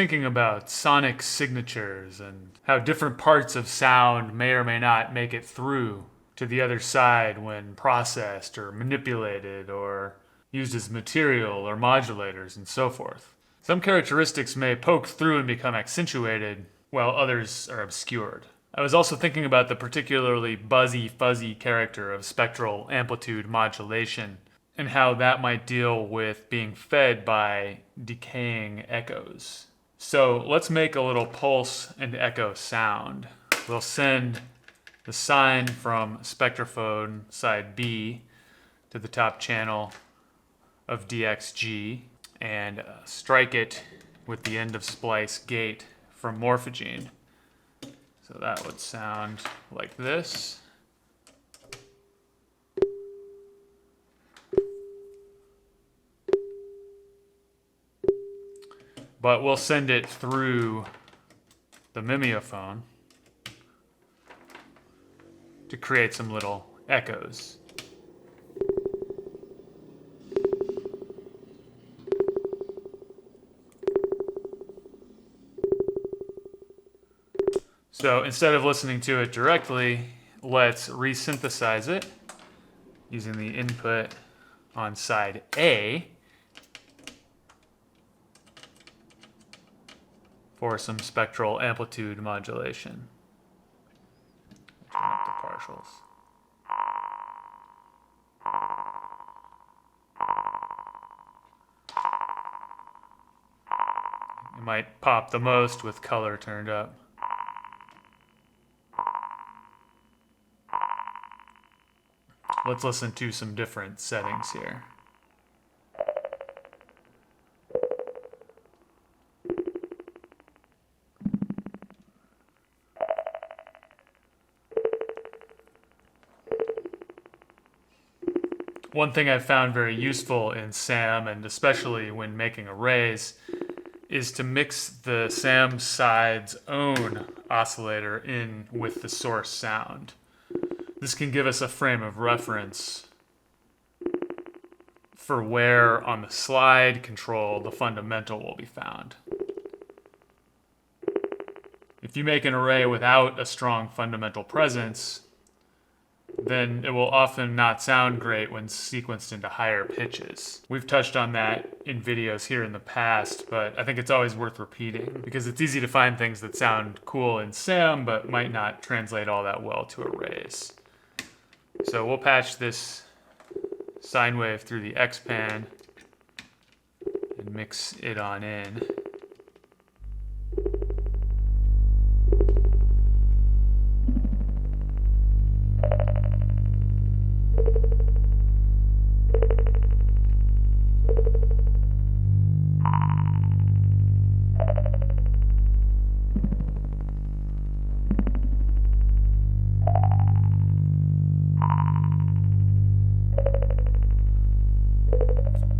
thinking about sonic signatures and how different parts of sound may or may not make it through to the other side when processed or manipulated or used as material or modulators and so forth. Some characteristics may poke through and become accentuated, while others are obscured. I was also thinking about the particularly buzzy, fuzzy character of spectral amplitude modulation and how that might deal with being fed by decaying echoes. So let's make a little pulse and echo sound. We'll send the sine from Spectraphon side B to the top channel of DXG and strike it with the end of splice gate from Morphogene. So that would sound like this. But we'll send it through the mimeophone to create some little echoes. So instead of listening to it directly, let's resynthesize it using the input on side A for some spectral amplitude modulation. Turn up the partials. It might pop the most with color turned up. Let's listen to some different settings here. One thing I've found very useful in SAM, and especially when making arrays, is to mix the SAM side's own oscillator in with the source sound. This can give us a frame of reference for where on the slide control the fundamental will be found. If you make an array without a strong fundamental presence, then it will often not sound great when sequenced into higher pitches. We've touched on that in videos here in the past, but I think it's always worth repeating because it's easy to find things that sound cool in SAM but might not translate all that well to arrays. So we'll patch this sine wave through the X-pan and mix it on in.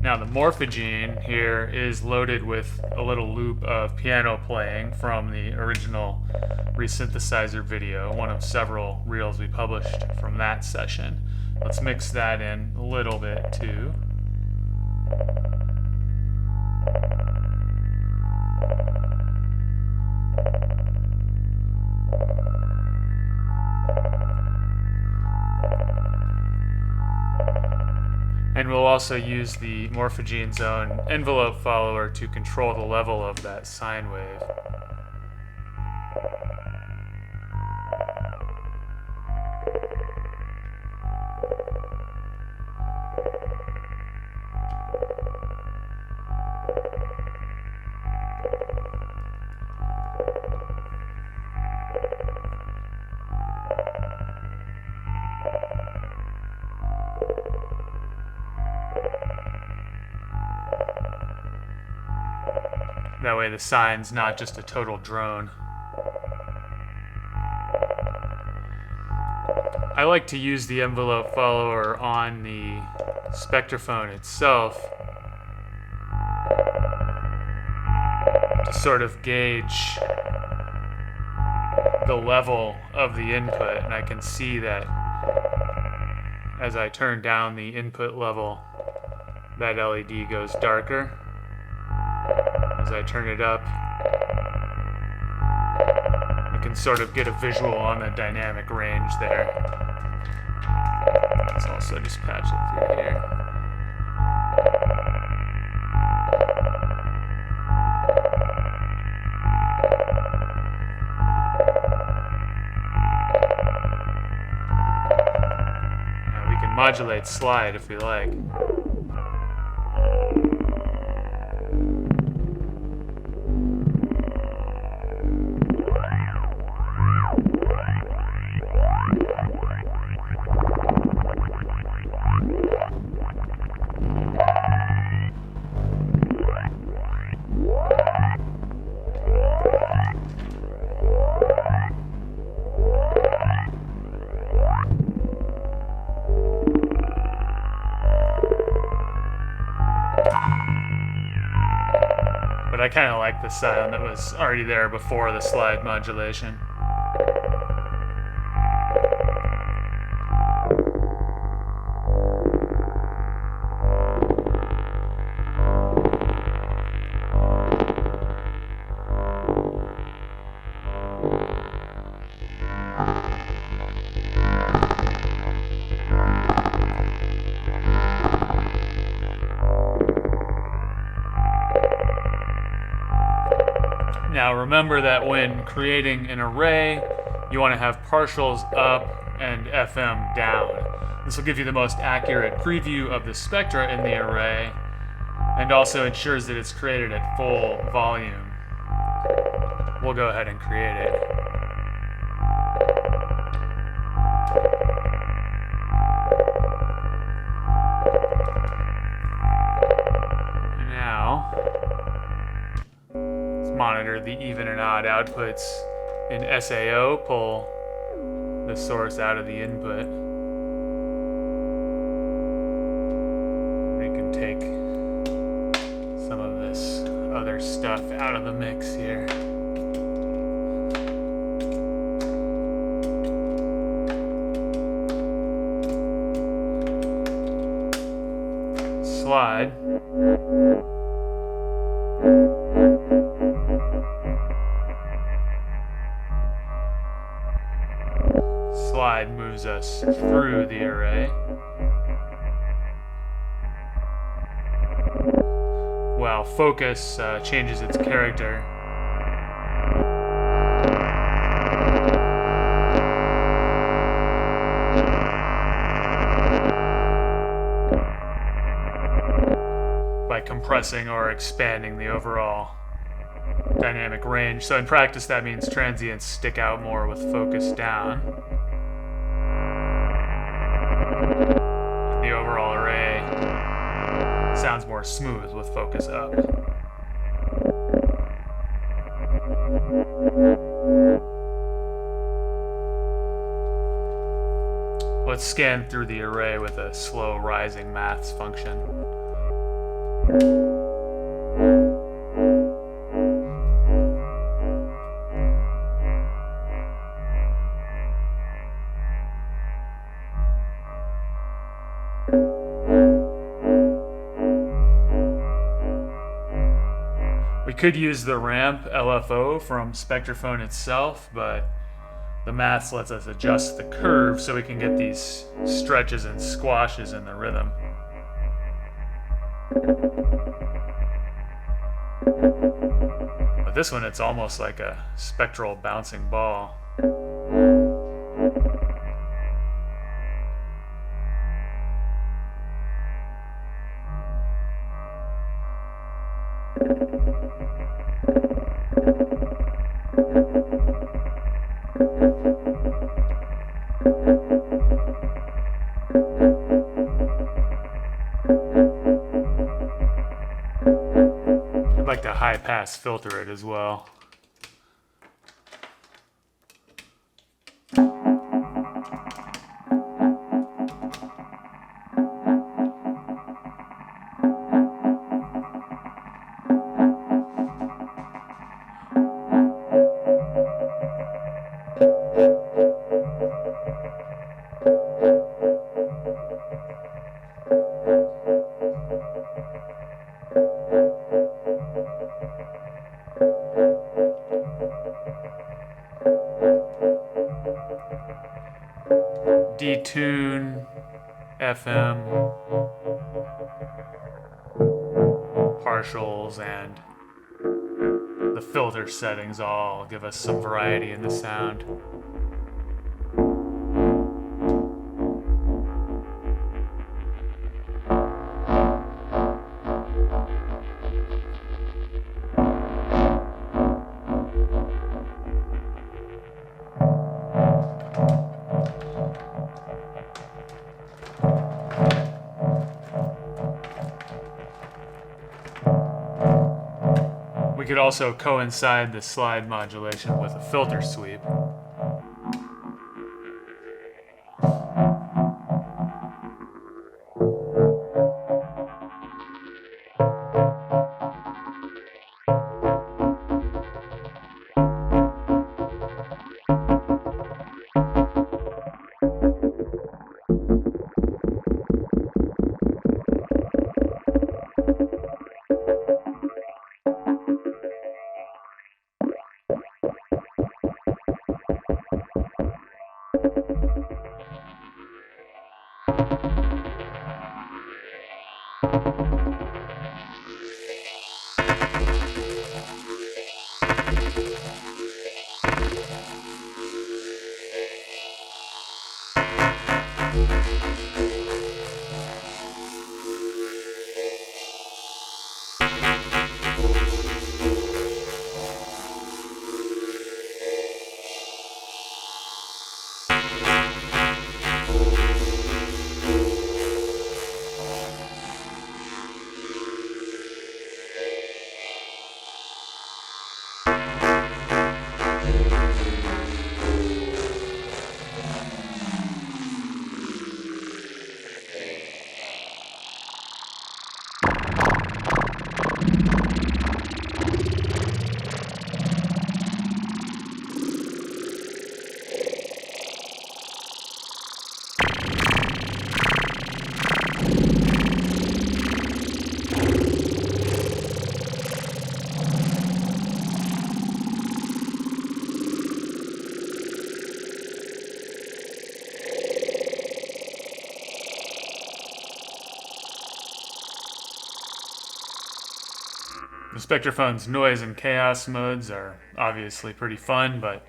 Now the Morphogene here is loaded with a little loop of piano playing from the original resynthesizer video, one of several reels we published from that session. Let's mix that in a little bit too. And we'll also use the Morphogene's own envelope follower to control the level of that sine wave. That way the sine's not just a total drone. I like to use the envelope follower on the Spectraphon itself to sort of gauge the level of the input, and I can see that as I turn down the input level, that LED goes darker. As I turn it up, can sort of get a visual on the dynamic range there. Let's also just patch it through here. Now we can modulate slide if we like. I kind of like the sound that was already there before the slide modulation. Now remember that when creating an array, you want to have partials up and FM down. This will give you the most accurate preview of the spectra in the array and also ensures that it's created at full volume. We'll go ahead and create it. Monitor the even and odd outputs in SAO, pull the source out of the input. We can take some of this other stuff out of the mix here. Slide. Slide moves us through the array, while focus changes its character. By compressing or expanding the overall dynamic range. So in practice that means transients stick out more with focus down. The overall array sounds more smooth with focus up. Let's scan through the array with a slow rising maths function. We could use the ramp LFO from Spectraphon itself, but the maths lets us adjust the curve so we can get these stretches and squashes in the rhythm. But this one, it's almost like a spectral bouncing ball. I'd like to high pass filter it as well. FM, partials, and the filter settings all give us some variety in the sound. We could also coincide the slide modulation with a filter sweep. The Spectraphone's noise and chaos modes are obviously pretty fun, but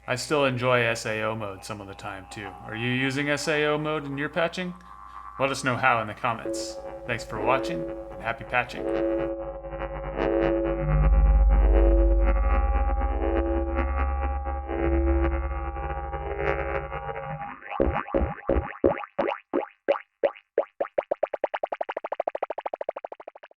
I still enjoy SAO mode some of the time too. Are you using SAO mode in your patching? Let us know how in the comments. Thanks for watching, and happy patching.